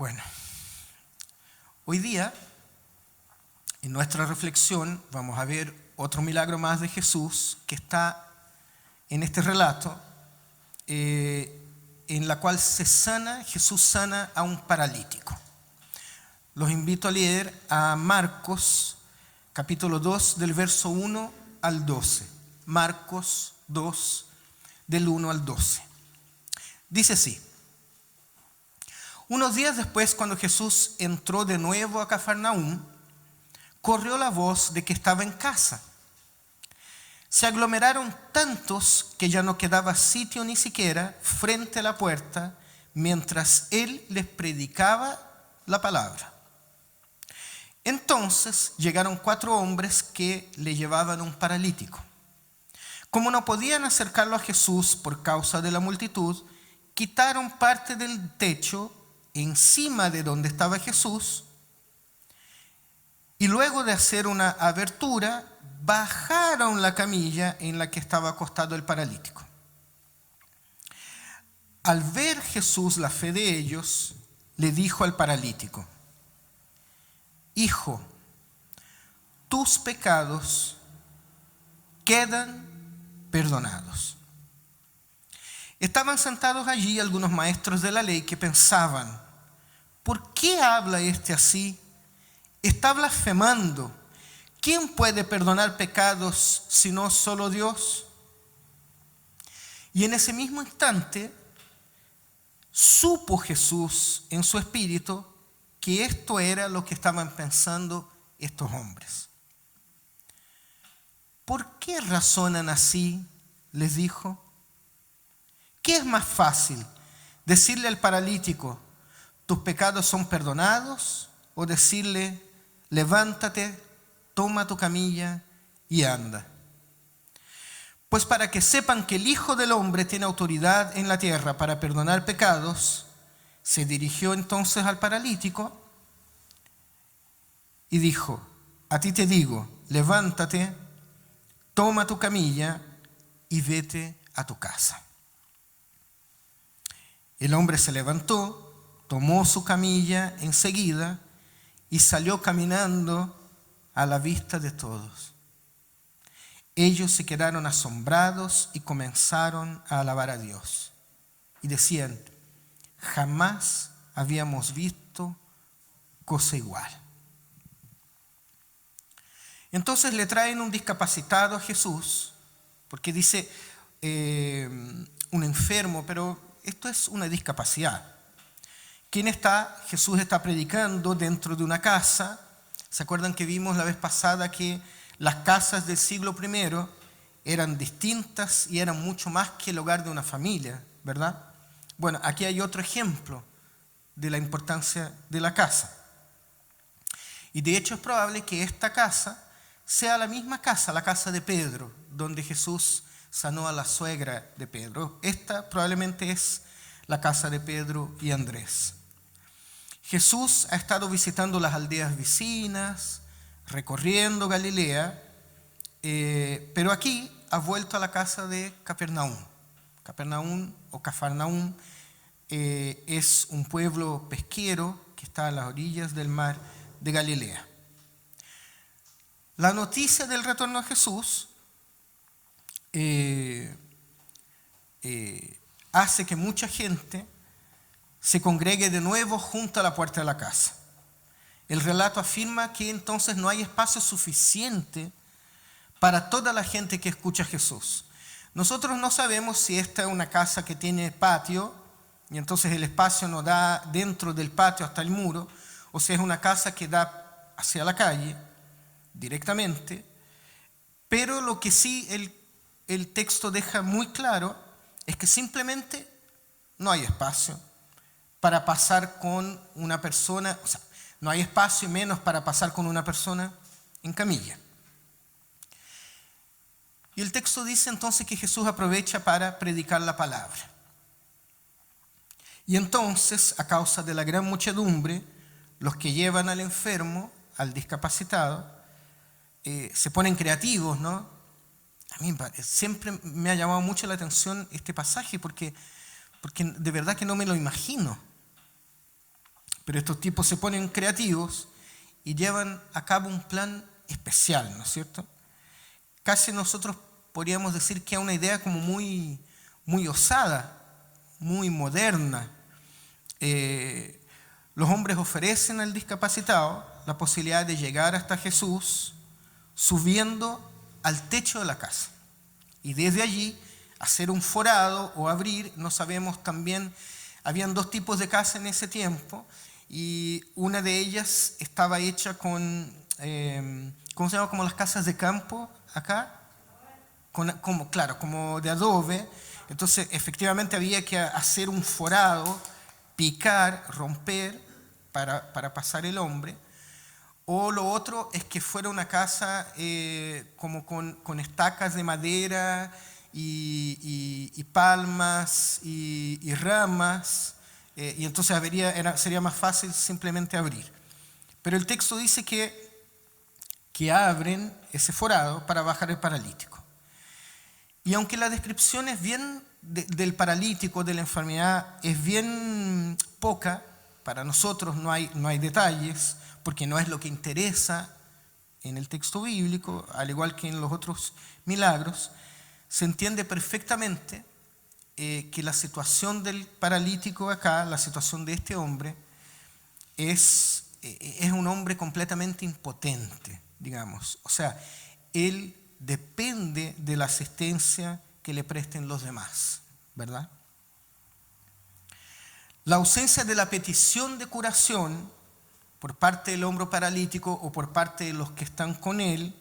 Bueno, hoy día en nuestra reflexión vamos a ver otro milagro más de Jesús que está en este relato, en la cual Jesús sana a un paralítico. Los invito a leer a Marcos capítulo 2 del verso 1 al 12. Marcos 2 del 1 al 12. Dice así: unos días después, cuando Jesús entró de nuevo a Cafarnaúm, corrió la voz de que estaba en casa. Se aglomeraron tantos que ya no quedaba sitio ni siquiera frente a la puerta mientras él les predicaba la palabra. Entonces llegaron 4 hombres que le llevaban un paralítico. Como no podían acercarlo a Jesús por causa de la multitud, quitaron parte del techo encima de donde estaba Jesús y luego de hacer una abertura, bajaron la camilla en la que estaba acostado el paralítico. Al ver Jesús la fe de ellos, le dijo al paralítico: Hijo, tus pecados quedan perdonados. Estaban sentados allí algunos maestros de la ley que pensaban: ¿por qué habla este así? Está blasfemando. ¿Quién puede perdonar pecados sino solo Dios? Y en ese mismo instante supo Jesús en su espíritu que esto era lo que estaban pensando estos hombres. ¿Por qué razonan así?, les dijo. ¿Qué es más fácil, decirle al paralítico: tus pecados son perdonados, o decirle: levántate, toma tu camilla y anda? Pues para que sepan que el Hijo del Hombre tiene autoridad en la tierra para perdonar pecados, se dirigió entonces al paralítico y dijo: a ti te digo, levántate, toma tu camilla y vete a tu casa. El hombre se levantó, tomó su camilla enseguida y salió caminando a la vista de todos. Ellos se quedaron asombrados y comenzaron a alabar a Dios. Y decían: jamás habíamos visto cosa igual. Entonces le traen un discapacitado a Jesús, porque dice un enfermo, pero esto es una discapacidad. ¿Quién está? Jesús está predicando dentro de una casa. ¿Se acuerdan que vimos la vez pasada que las casas del siglo I eran distintas y eran mucho más que el hogar de una familia, ¿verdad? Bueno, aquí hay otro ejemplo de la importancia de la casa. Y de hecho es probable que esta casa sea la misma casa, la casa de Pedro, donde Jesús sanó a la suegra de Pedro. Esta probablemente es la casa de Pedro y Andrés. Jesús ha estado visitando las aldeas vecinas, recorriendo Galilea, pero aquí ha vuelto a la casa de Capernaúm. Capernaúm o Cafarnaúm es un pueblo pesquero que está a las orillas del mar de Galilea. La noticia del retorno de Jesús hace que mucha gente se congregue de nuevo junto a la puerta de la casa. El relato afirma que entonces no hay espacio suficiente para toda la gente que escucha a Jesús. Nosotros no sabemos si esta es una casa que tiene patio y entonces el espacio no da dentro del patio hasta el muro, o si es una casa que da hacia la calle directamente. Pero lo que sí el texto deja muy claro es que simplemente no hay espacio para pasar con una persona, o sea, no hay espacio y menos para pasar con una persona en camilla. Y el texto dice entonces que Jesús aprovecha para predicar la palabra. Y entonces, a causa de la gran muchedumbre, los que llevan al enfermo, al discapacitado, se ponen creativos, ¿no? A mí siempre me ha llamado mucho la atención este pasaje porque de verdad que no me lo imagino. Pero estos tipos se ponen creativos y llevan a cabo un plan especial, ¿no es cierto? Casi nosotros podríamos decir que es una idea como muy, muy osada, muy moderna. Los hombres ofrecen al discapacitado la posibilidad de llegar hasta Jesús subiendo al techo de la casa y desde allí hacer un forado o abrir, no sabemos también, habían dos tipos de casa en ese tiempo y una de ellas estaba hecha con, ¿cómo se llama? Como las casas de campo acá, como de adobe. Entonces efectivamente había que hacer un forado, picar, romper para pasar el hombre. O lo otro es que fuera una casa como con estacas de madera y palmas y ramas, y entonces sería más fácil simplemente abrir. Pero el texto dice que abren ese forado para bajar el paralítico. Y aunque la descripción es bien del paralítico, de la enfermedad, es bien poca, para nosotros no hay detalles, porque no es lo que interesa en el texto bíblico, al igual que en los otros milagros, se entiende perfectamente que la situación del paralítico acá, la situación de este hombre, es un hombre completamente impotente, digamos. O sea, él depende de la asistencia que le presten los demás, ¿verdad? La ausencia de la petición de curación por parte del hombre paralítico o por parte de los que están con él,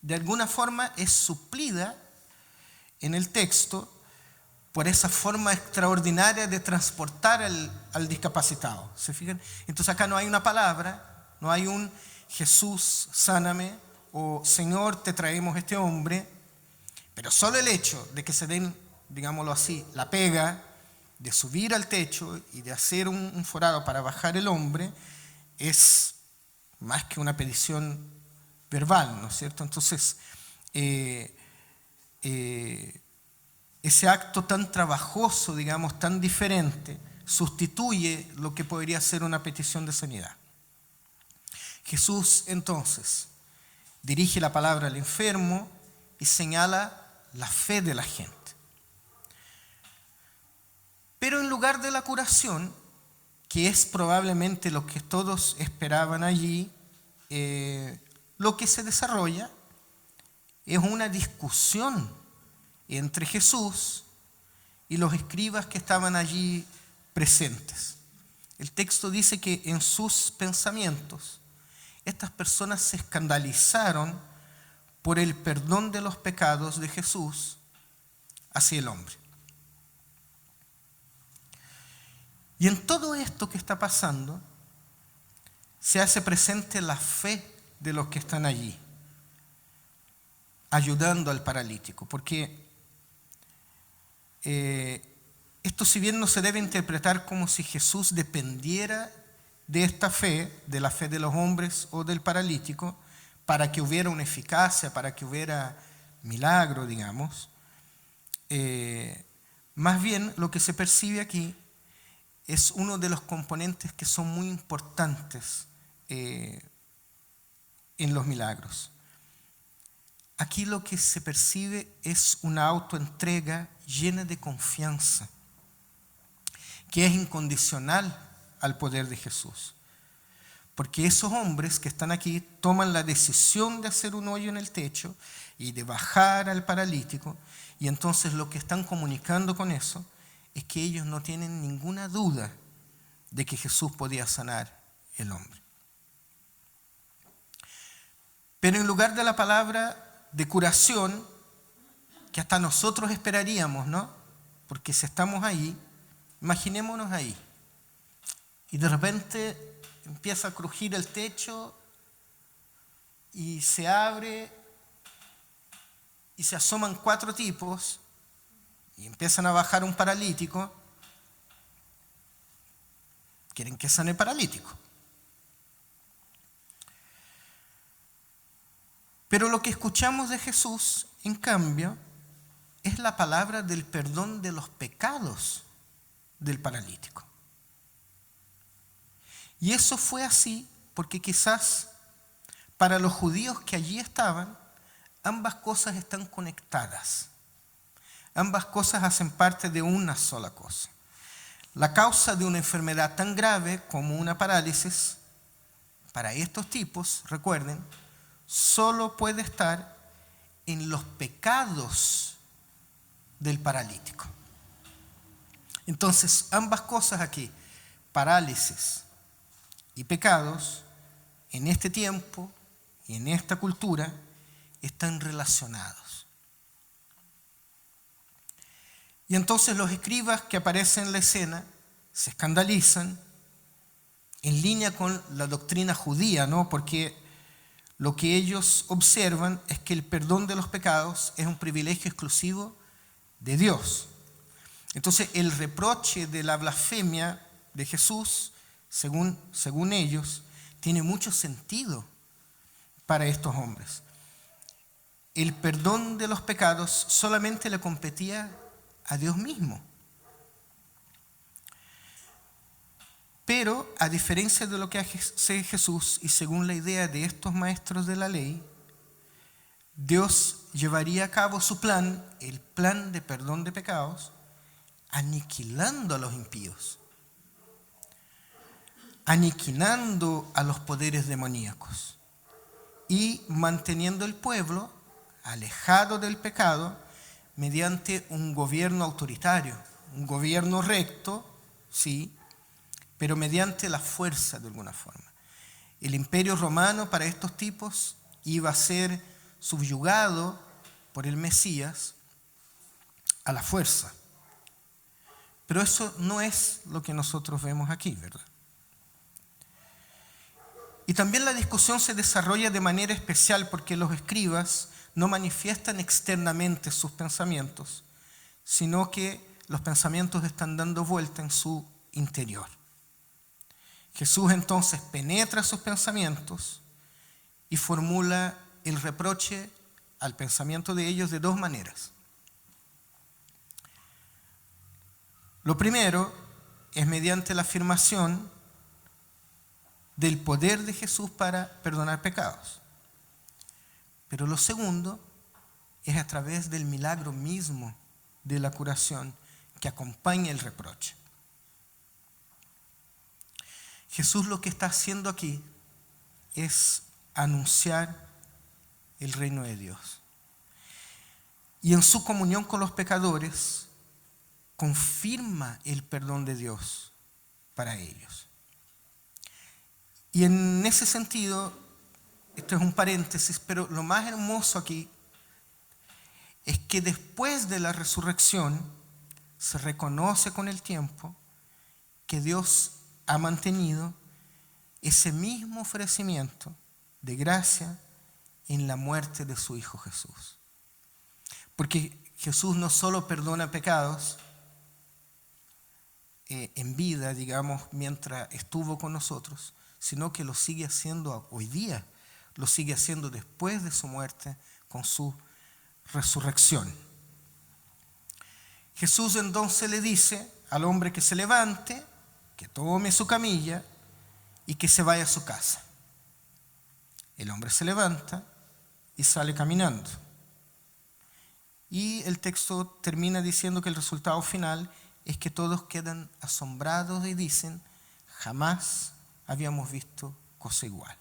de alguna forma es suplida en el texto por esa forma extraordinaria de transportar al discapacitado. ¿Se fijan? Entonces acá no hay una palabra, no hay un Jesús, sáname, o Señor, te traemos este hombre, pero solo el hecho de que se den, digámoslo así, la pega de subir al techo y de hacer un forado para bajar el hombre, es más que una petición verbal, ¿no es cierto? Entonces, ese acto tan trabajoso, digamos, tan diferente, sustituye lo que podría ser una petición de sanidad. Jesús, entonces, dirige la palabra al enfermo y señala la fe de la gente. Pero en lugar de la curación, que es probablemente lo que todos esperaban allí, lo que se desarrolla es una discusión entre Jesús y los escribas que estaban allí presentes. El texto dice que en sus pensamientos estas personas se escandalizaron por el perdón de los pecados de Jesús hacia el hombre. Y en todo esto que está pasando, se hace presente la fe de los que están allí, ayudando al paralítico. Porque esto, si bien no se debe interpretar como si Jesús dependiera de esta fe, de la fe de los hombres o del paralítico, para que hubiera una eficacia, para que hubiera milagro, digamos, más bien lo que se percibe aquí es uno de los componentes que son muy importantes en los milagros. Aquí lo que se percibe es una autoentrega llena de confianza, que es incondicional al poder de Jesús. Porque esos hombres que están aquí toman la decisión de hacer un hoyo en el techo y de bajar al paralítico, y entonces lo que están comunicando con eso es que ellos no tienen ninguna duda de que Jesús podía sanar el hombre. Pero en lugar de la palabra de curación, que hasta nosotros esperaríamos, ¿no? Porque si estamos ahí, imaginémonos ahí, y de repente empieza a crujir el techo y se abre y se asoman 4 tipos y empiezan a bajar un paralítico. Quieren que sane el paralítico. Pero lo que escuchamos de Jesús, en cambio, es la palabra del perdón de los pecados del paralítico. Y eso fue así porque quizás para los judíos que allí estaban, ambas cosas están conectadas. Ambas cosas hacen parte de una sola cosa. La causa de una enfermedad tan grave como una parálisis, para estos tipos, recuerden, solo puede estar en los pecados del paralítico. Entonces, ambas cosas aquí, parálisis y pecados, en este tiempo y en esta cultura, están relacionados. Y entonces los escribas que aparecen en la escena se escandalizan en línea con la doctrina judía, ¿no? Porque lo que ellos observan es que el perdón de los pecados es un privilegio exclusivo de Dios. Entonces el reproche de la blasfemia de Jesús, según ellos, tiene mucho sentido para estos hombres. El perdón de los pecados solamente le competía a Dios mismo. Pero a diferencia de lo que hace Jesús y según la idea de estos maestros de la ley, Dios llevaría a cabo su plan, el plan de perdón de pecados, aniquilando a los impíos, aniquilando a los poderes demoníacos y manteniendo el pueblo alejado del pecado mediante un gobierno autoritario, un gobierno recto, sí, pero mediante la fuerza de alguna forma. El imperio romano para estos tipos iba a ser subyugado por el Mesías a la fuerza. Pero eso no es lo que nosotros vemos aquí, ¿verdad? Y también la discusión se desarrolla de manera especial porque los escribas no manifiestan externamente sus pensamientos, sino que los pensamientos están dando vuelta en su interior. Jesús entonces penetra sus pensamientos y formula el reproche al pensamiento de ellos de dos maneras. Lo primero es mediante la afirmación del poder de Jesús para perdonar pecados. Pero lo segundo es a través del milagro mismo de la curación que acompaña el reproche. Jesús lo que está haciendo aquí es anunciar el reino de Dios. Y en su comunión con los pecadores, confirma el perdón de Dios para ellos. Y en ese sentido, esto es un paréntesis, pero lo más hermoso aquí es que después de la resurrección se reconoce con el tiempo que Dios ha mantenido ese mismo ofrecimiento de gracia en la muerte de su Hijo Jesús. Porque Jesús no solo perdona pecados en vida, digamos, mientras estuvo con nosotros, sino que lo sigue haciendo hoy día, lo sigue haciendo después de su muerte con su resurrección. Jesús entonces le dice al hombre que se levante, que tome su camilla y que se vaya a su casa. El hombre se levanta y sale caminando. Y el texto termina diciendo que el resultado final es que todos quedan asombrados y dicen, jamás habíamos visto cosa igual.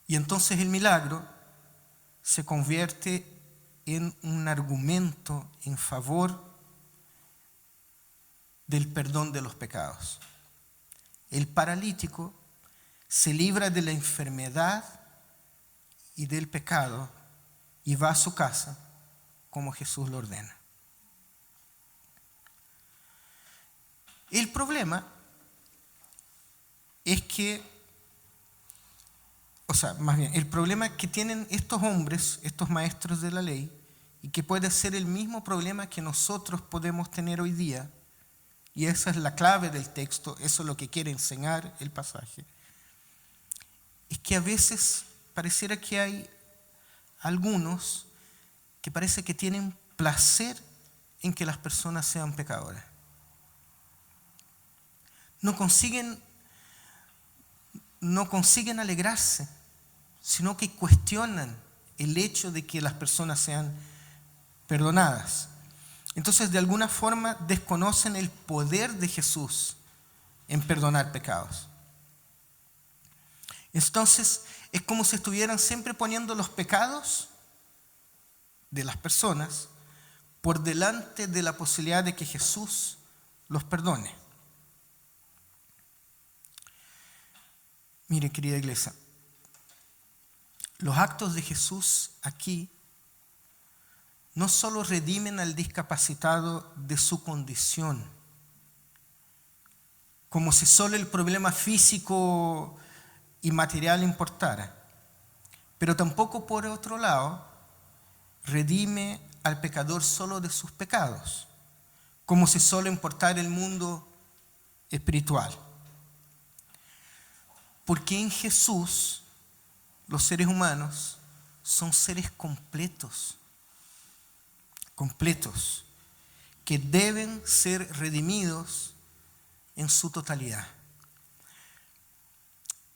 Y entonces el milagro se convierte en un argumento en favor del perdón de los pecados. El paralítico se libra de la enfermedad y del pecado y va a su casa como Jesús lo ordena. El problema es que, el problema que tienen estos hombres, estos maestros de la ley, y que puede ser el mismo problema que nosotros podemos tener hoy día, y esa es la clave del texto, eso es lo que quiere enseñar el pasaje, es que a veces pareciera que hay algunos que parece que tienen placer en que las personas sean pecadoras. no consiguen alegrarse, sino que cuestionan el hecho de que las personas sean perdonadas. Entonces, de alguna forma, desconocen el poder de Jesús en perdonar pecados. Entonces, es como si estuvieran siempre poniendo los pecados de las personas por delante de la posibilidad de que Jesús los perdone. Mire, querida iglesia, los actos de Jesús aquí no solo redimen al discapacitado de su condición, como si solo el problema físico y material importara, pero tampoco, por otro lado, redime al pecador solo de sus pecados, como si solo importara el mundo espiritual. Porque en Jesús los seres humanos son seres completos, que deben ser redimidos en su totalidad.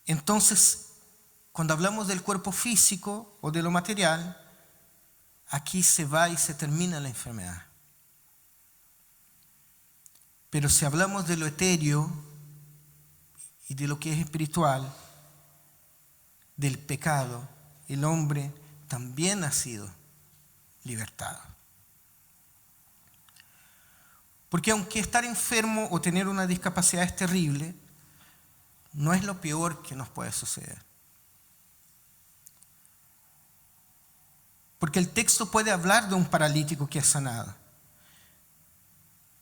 Entonces, cuando hablamos del cuerpo físico o de lo material, aquí se va y se termina la enfermedad. Pero si hablamos de lo etéreo y de lo que es espiritual, del pecado, el hombre también ha sido libertado. Porque aunque estar enfermo o tener una discapacidad es terrible, no es lo peor que nos puede suceder. Porque el texto puede hablar de un paralítico que es sanado,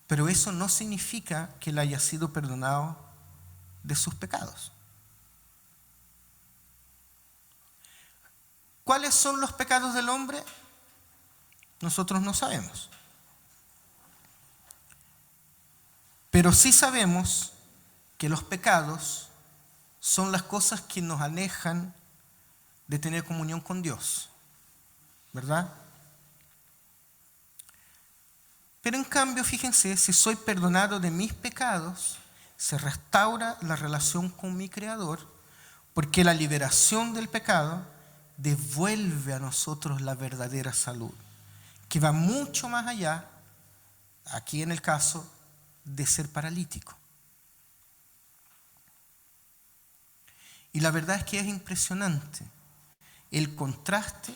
pero eso no significa que él haya sido perdonado de sus pecados. ¿Cuáles son los pecados del hombre? Nosotros no sabemos. Pero sí sabemos que los pecados son las cosas que nos alejan de tener comunión con Dios, ¿verdad? Pero en cambio, fíjense, si soy perdonado de mis pecados, se restaura la relación con mi Creador, porque la liberación del pecado devuelve a nosotros la verdadera salud, que va mucho más allá, aquí en el caso, de ser paralítico. Y la verdad es que es impresionante el contraste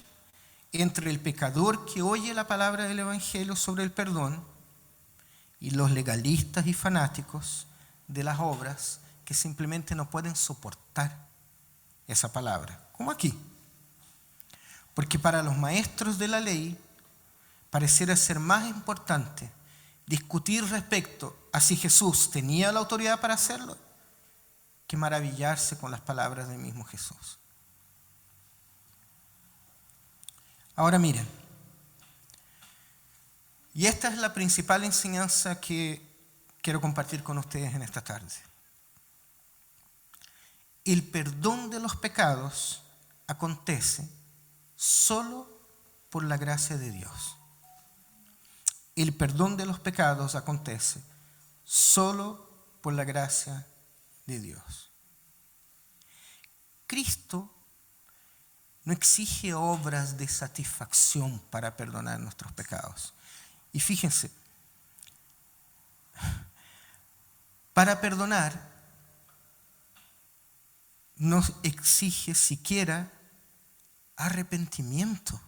entre el pecador que oye la palabra del Evangelio sobre el perdón y los legalistas y fanáticos de las obras que simplemente no pueden soportar esa palabra, como aquí. Porque para los maestros de la ley pareciera ser más importante discutir respecto a si Jesús tenía la autoridad para hacerlo que maravillarse con las palabras del mismo Jesús. Ahora miren, y esta es la principal enseñanza que quiero compartir con ustedes en esta tarde. El perdón de los pecados acontece solo por la gracia de Dios. El perdón de los pecados acontece solo por la gracia de Dios. Cristo no exige obras de satisfacción para perdonar nuestros pecados. Y fíjense, para perdonar no exige siquiera arrepentimiento.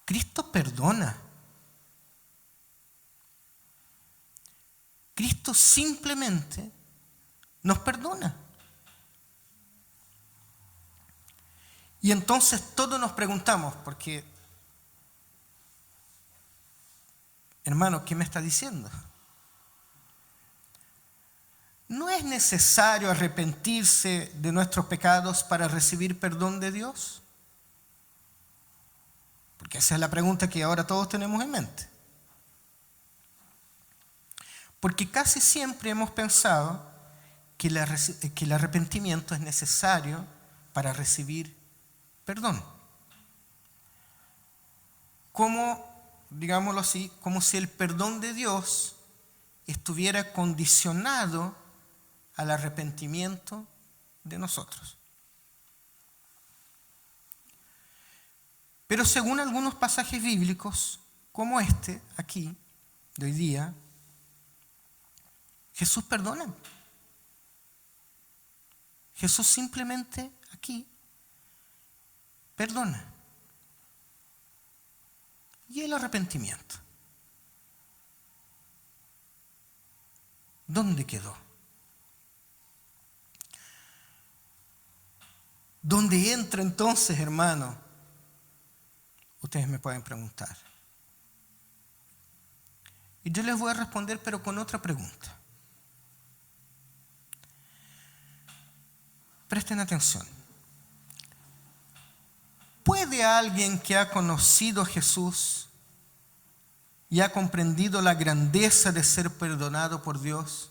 Cristo perdona. Cristo simplemente nos perdona. Y entonces todos nos preguntamos, porque, hermano, ¿qué me está diciendo? ¿No es necesario arrepentirse de nuestros pecados para recibir perdón de Dios? Porque esa es la pregunta que ahora todos tenemos en mente. Porque casi siempre hemos pensado que el arrepentimiento es necesario para recibir perdón. Como, digámoslo así, como si el perdón de Dios estuviera condicionado al arrepentimiento de nosotros. Pero según algunos pasajes bíblicos, como este aquí, de hoy día, Jesús perdona. Jesús simplemente aquí perdona. Y el arrepentimiento, ¿dónde quedó? ¿Dónde entra entonces, hermano? Ustedes me pueden preguntar. Y yo les voy a responder, pero con otra pregunta. Presten atención. ¿Puede alguien que ha conocido a Jesús y ha comprendido la grandeza de ser perdonado por Dios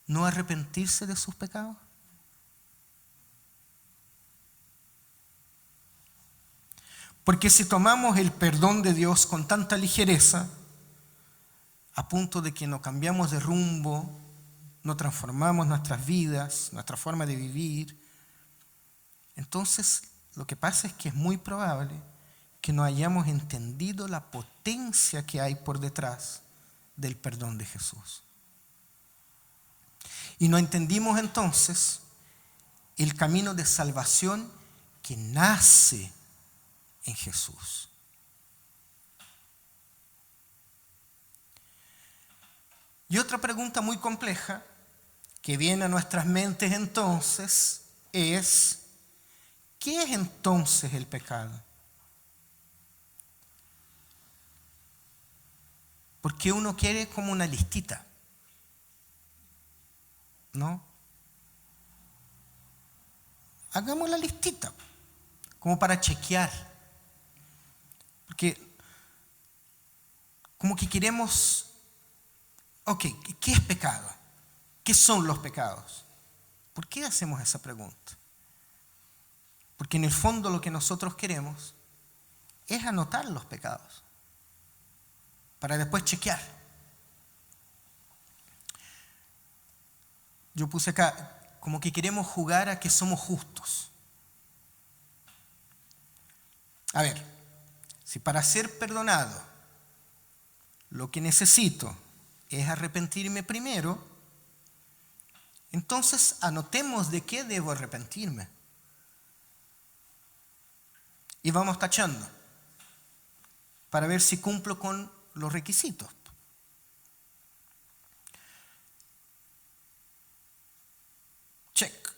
no arrepentirse de sus pecados? Porque si tomamos el perdón de Dios con tanta ligereza, a punto de que no cambiamos de rumbo, no transformamos nuestras vidas, nuestra forma de vivir, entonces lo que pasa es que es muy probable que no hayamos entendido la potencia que hay por detrás del perdón de Jesús. Y no entendimos entonces el camino de salvación que nace en Jesús. Y otra pregunta muy compleja que viene a nuestras mentes entonces es: ¿qué es entonces el pecado? Porque uno quiere como una listita, ¿no? Hagamos la listita, como para chequear. Porque como que queremos, ok, ¿qué es pecado? ¿Qué son los pecados? ¿Por qué hacemos esa pregunta? Porque en el fondo lo que nosotros queremos es anotar los pecados para después chequear. Yo puse acá, como que queremos jugar a que somos justos. A ver, si para ser perdonado lo que necesito es arrepentirme primero, entonces anotemos de qué debo arrepentirme. Y vamos tachando para ver si cumplo con los requisitos. Check.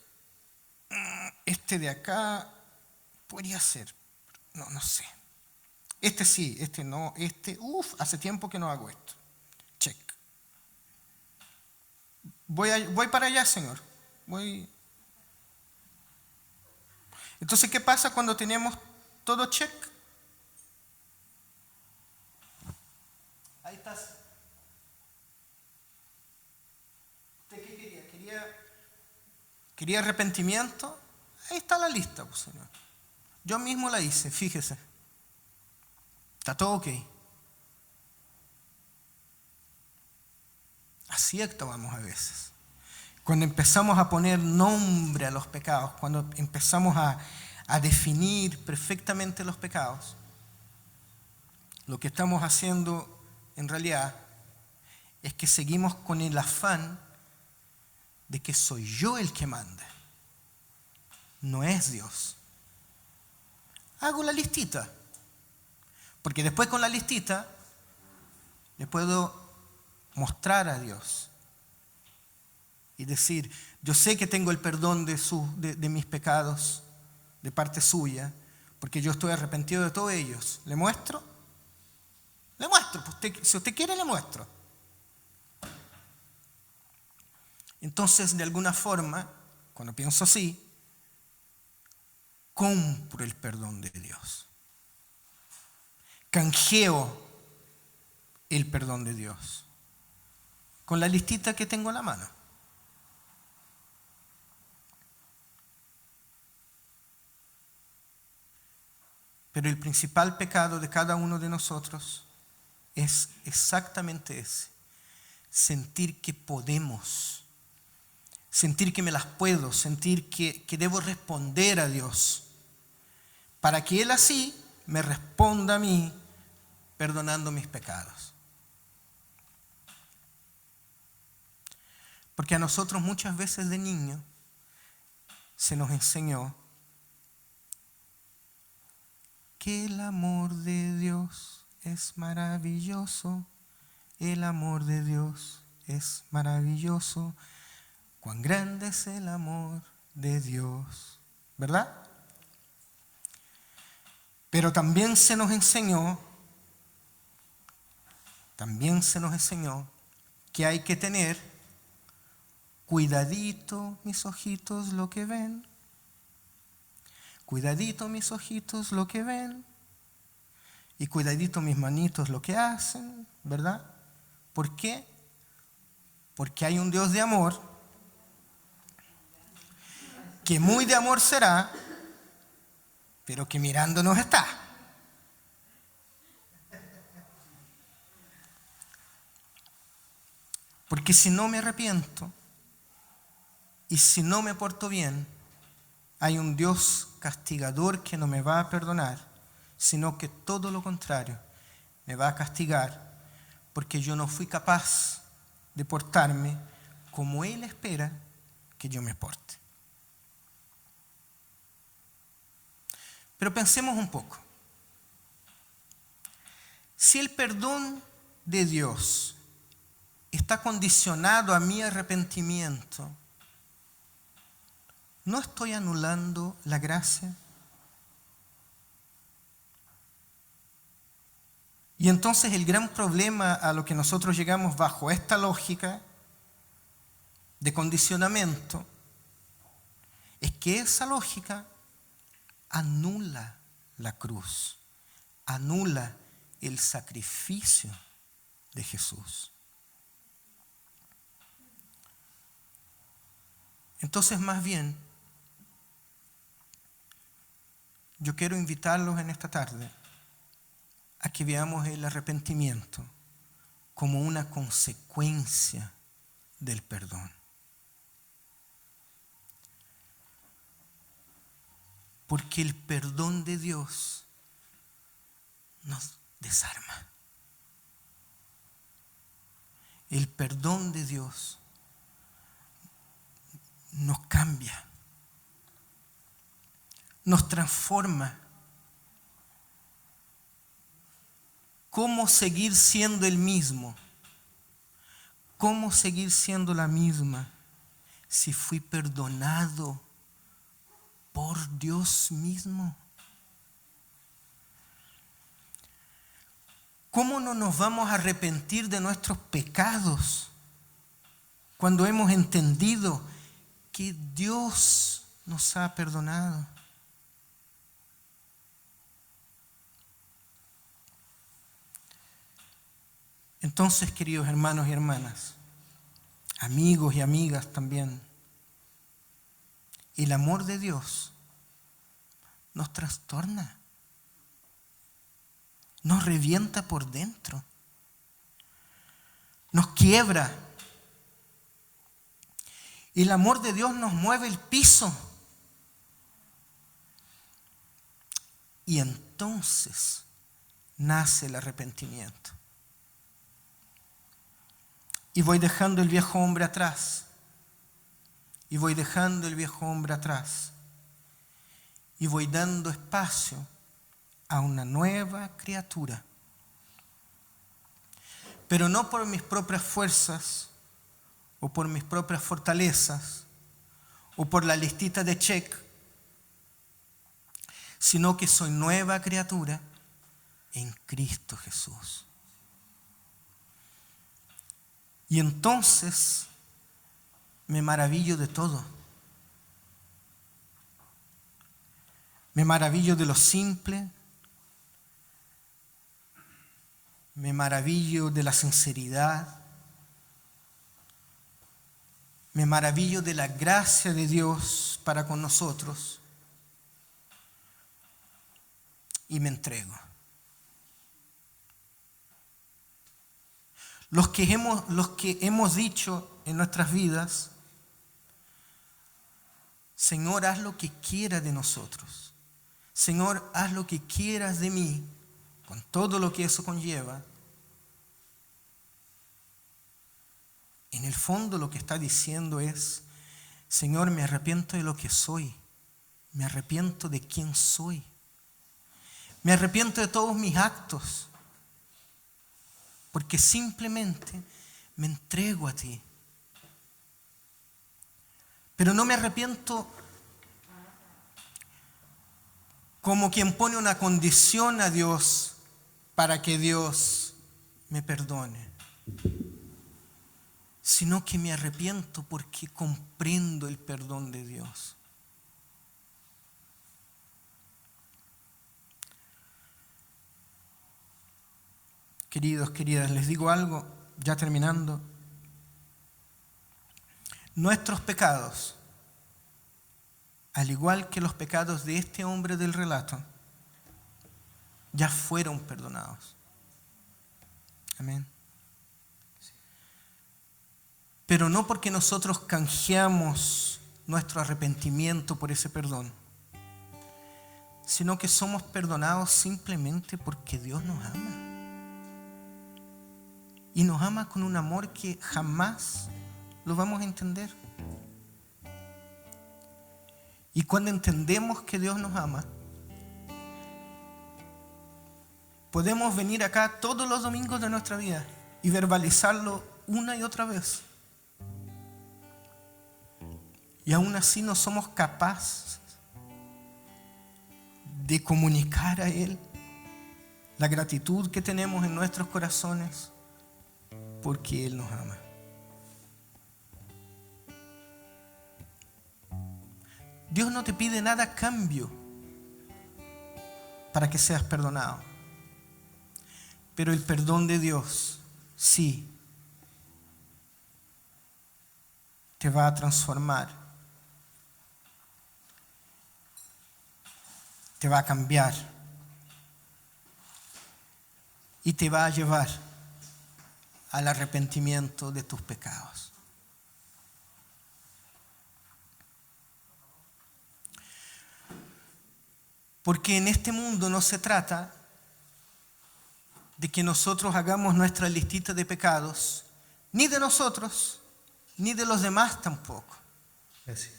Este de acá podría ser. No sé. Este sí, este no, hace tiempo que no hago esto. Check. Voy para allá, Señor. Entonces, ¿qué pasa cuando tenemos todo check? Ahí estás. ¿Usted qué quería? ¿Quería arrepentimiento? Ahí está la lista, pues, Señor. Yo mismo la hice, fíjese. Está todo ok. Así actuamos a veces. Cuando empezamos a poner nombre a los pecados, cuando empezamos a definir perfectamente los pecados, lo que estamos haciendo en realidad es que seguimos con el afán de que soy yo el que manda, no es Dios. Hago la listita, porque después con la listita le puedo mostrar a Dios y decir: yo sé que tengo el perdón de mis pecados de parte suya, porque yo estoy arrepentido de todos ellos. ¿Le muestro? Le muestro, pues si usted quiere le muestro. Entonces, de alguna forma, cuando pienso así, compro el perdón de Dios. Canjeo el perdón de Dios con la listita que tengo en la mano. Pero el principal pecado de cada uno de nosotros es exactamente ese: sentir que podemos, sentir que me las puedo, sentir que debo responder a Dios, para que Él así me responda a mí perdonando mis pecados. Porque a nosotros muchas veces de niños se nos enseñó que el amor de Dios es maravilloso, el amor de Dios es maravilloso, cuán grande es el amor de Dios, ¿verdad? Pero también se nos enseñó que hay que tener cuidadito mis ojitos lo que ven, cuidadito mis ojitos lo que ven, y cuidadito mis manitos lo que hacen, ¿verdad? ¿Por qué? Porque hay un Dios de amor, que muy de amor será, pero que mirándonos está. Porque si no me arrepiento y si no me porto bien, hay un Dios castigador que no me va a perdonar, sino que todo lo contrario, me va a castigar porque yo no fui capaz de portarme como Él espera que yo me porte. Pero pensemos un poco. Si el perdón de Dios está condicionado a mi arrepentimiento, ¿no estoy anulando la gracia? Y entonces el gran problema a lo que nosotros llegamos bajo esta lógica de condicionamiento es que esa lógica anula la cruz, anula el sacrificio de Jesús. Entonces, más bien, yo quiero invitarlos en esta tarde a que veamos el arrepentimiento como una consecuencia del perdón. Porque el perdón de Dios nos desarma. El perdón de Dios nos cambia, nos transforma. ¿Cómo seguir siendo el mismo? ¿Cómo seguir siendo la misma si fui perdonado por Dios mismo? ¿Cómo no nos vamos a arrepentir de nuestros pecados cuando hemos entendido que Dios nos ha perdonado? Entonces, queridos hermanos y hermanas, amigos y amigas también, el amor de Dios nos trastorna, nos revienta por dentro, nos quiebra. El amor de Dios nos mueve el piso. Y entonces nace el arrepentimiento. Y voy dejando el viejo hombre atrás. Y voy dejando el viejo hombre atrás. Y voy dando espacio a una nueva criatura. Pero no por mis propias fuerzas, o por mis propias fortalezas, o por la listita de check, sino que soy nueva criatura en Cristo Jesús. Y entonces me maravillo de todo. Me maravillo de lo simple. Me maravillo de la sinceridad. Me maravillo de la gracia de Dios para con nosotros. Y me entrego. los que hemos dicho en nuestras vidas: Señor, haz lo que quieras de nosotros. Señor, haz lo que quieras de mí, con todo lo que eso conlleva. En el fondo lo que está diciendo es: Señor, me arrepiento de lo que soy. Me arrepiento de quién soy. Me arrepiento de todos mis actos. Porque simplemente me entrego a ti. Pero no me arrepiento como quien pone una condición a Dios para que Dios me perdone, sino que me arrepiento porque comprendo el perdón de Dios. Queridos, queridas, les digo algo, ya terminando. Nuestros pecados, al igual que los pecados de este hombre del relato, ya fueron perdonados. Amén. Pero no porque nosotros canjeamos nuestro arrepentimiento por ese perdón, sino que somos perdonados simplemente porque Dios nos ama. Y nos ama con un amor que jamás lo vamos a entender. Y cuando entendemos que Dios nos ama, podemos venir acá todos los domingos de nuestra vida y verbalizarlo una y otra vez. Y aún así no somos capaces de comunicar a Él la gratitud que tenemos en nuestros corazones porque Él nos ama. Dios no te pide nada a cambio para que seas perdonado. Pero el perdón de Dios sí te va a transformar, te va a cambiar y te va a llevar al arrepentimiento de tus pecados. Porque en este mundo no se trata de que nosotros hagamos nuestra listita de pecados, ni de nosotros, ni de los demás tampoco. Así.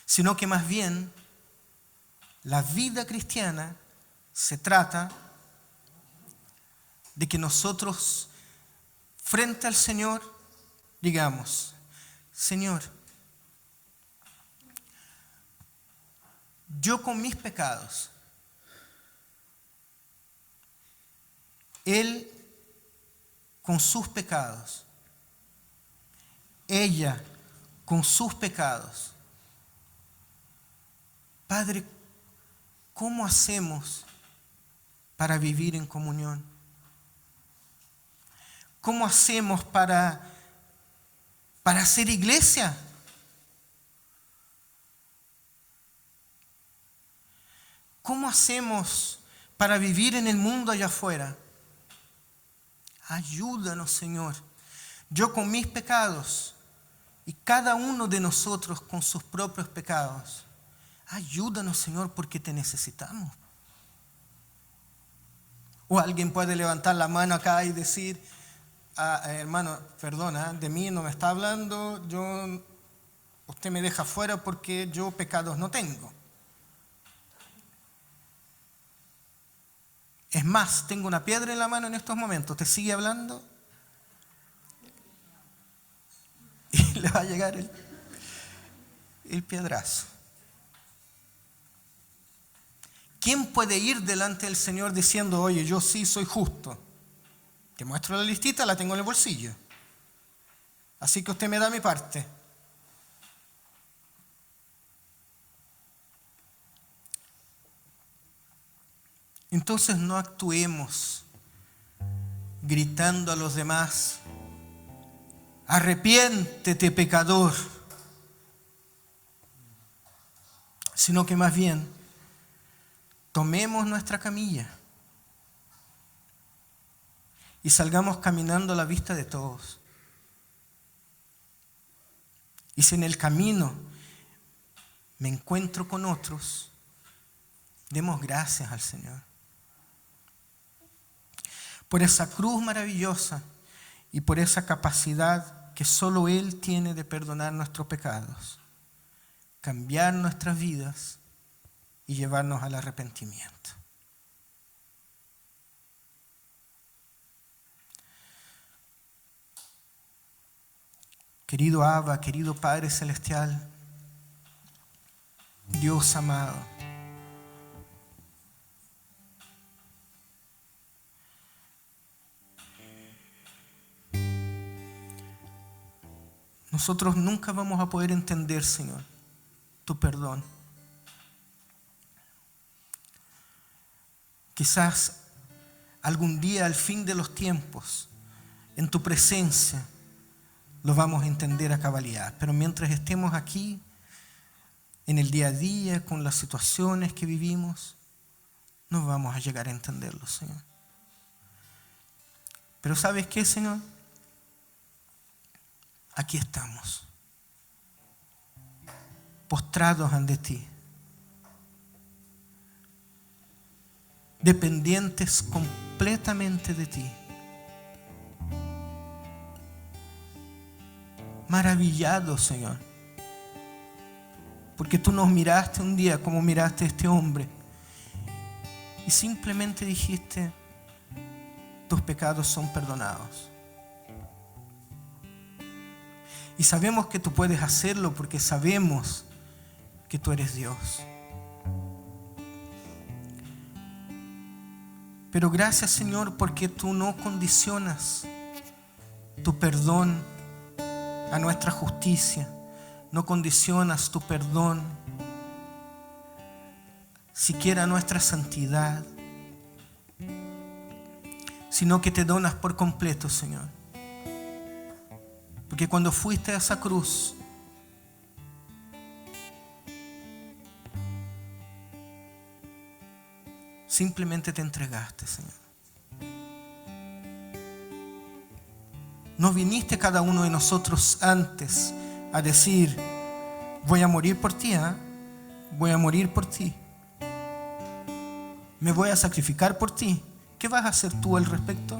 Sino que más bien la vida cristiana se trata de que nosotros frente al Señor digamos: Señor, yo con mis pecados, Él con sus pecados, ella con sus pecados. Padre, ¿cómo hacemos para vivir en comunión? ¿Cómo hacemos para hacer iglesia? ¿Cómo hacemos para vivir en el mundo allá afuera? Ayúdanos, Señor. Yo con mis pecados y cada uno de nosotros con sus propios pecados. Ayúdanos, Señor, porque te necesitamos. O alguien puede levantar la mano acá y decir: hermano, perdona, de mí no me está hablando, usted me deja fuera porque yo pecados no tengo. Es más, tengo una piedra en la mano en estos momentos. ¿Te sigue hablando? Y le va a llegar el piedrazo. ¿Quién puede ir delante del Señor diciendo: oye, yo sí soy justo? Te muestro la listita, la tengo en el bolsillo. Así que usted me da mi parte. Entonces no actuemos gritando a los demás: arrepiéntete, pecador. Sino que más bien tomemos nuestra camilla y salgamos caminando a la vista de todos. Y si en el camino me encuentro con otros, demos gracias al Señor por esa cruz maravillosa y por esa capacidad que solo Él tiene de perdonar nuestros pecados, cambiar nuestras vidas y llevarnos al arrepentimiento. Querido Abba, querido Padre Celestial, Dios amado, nosotros nunca vamos a poder entender, Señor, tu perdón. Quizás algún día, al fin de los tiempos, en tu presencia, lo vamos a entender a cabalidad. Pero mientras estemos aquí, en el día a día, con las situaciones que vivimos, no vamos a llegar a entenderlo, Señor. Pero ¿sabes qué, Señor? Aquí estamos, postrados ante ti, dependientes completamente de ti, maravillados, Señor, porque tú nos miraste un día como miraste a este hombre y simplemente dijiste: tus pecados son perdonados. Y sabemos que tú puedes hacerlo porque sabemos que tú eres Dios. Pero gracias, Señor, porque tú no condicionas tu perdón a nuestra justicia. No condicionas tu perdón siquiera a nuestra santidad, sino que te donas por completo, Señor. Porque cuando fuiste a esa cruz, simplemente te entregaste, Señor. No viniste cada uno de nosotros antes a decir: voy a morir por ti, voy a morir por ti, me voy a sacrificar por ti. ¿Qué vas a hacer tú al respecto?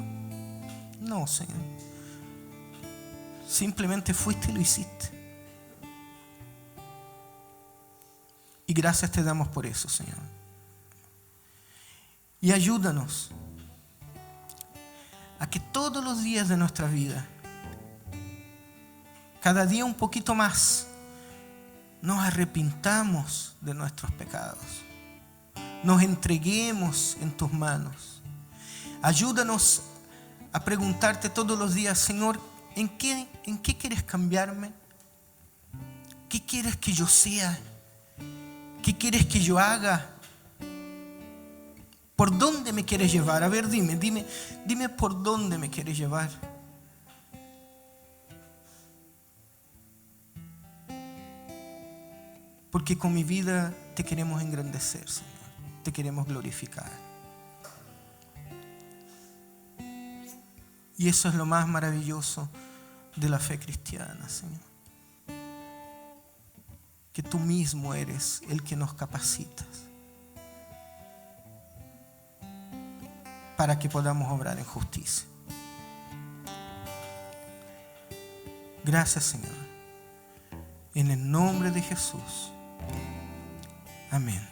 No, Señor. Simplemente fuiste y lo hiciste. Y gracias te damos por eso, Señor. Y ayúdanos a que todos los días de nuestra vida, cada día un poquito más, nos arrepintamos de nuestros pecados, nos entreguemos en tus manos. Ayúdanos a preguntarte todos los días: Señor, ¿en qué quieres cambiarme? ¿Qué quieres que yo sea? ¿Qué quieres que yo haga? ¿Por dónde me quieres llevar? A ver, dime por dónde me quieres llevar. Porque con mi vida te queremos engrandecer, Señor. Te queremos glorificar. Y eso es lo más maravilloso de la fe cristiana, Señor. Que tú mismo eres el que nos capacitas para que podamos obrar en justicia. Gracias, Señor. En el nombre de Jesús. Amén.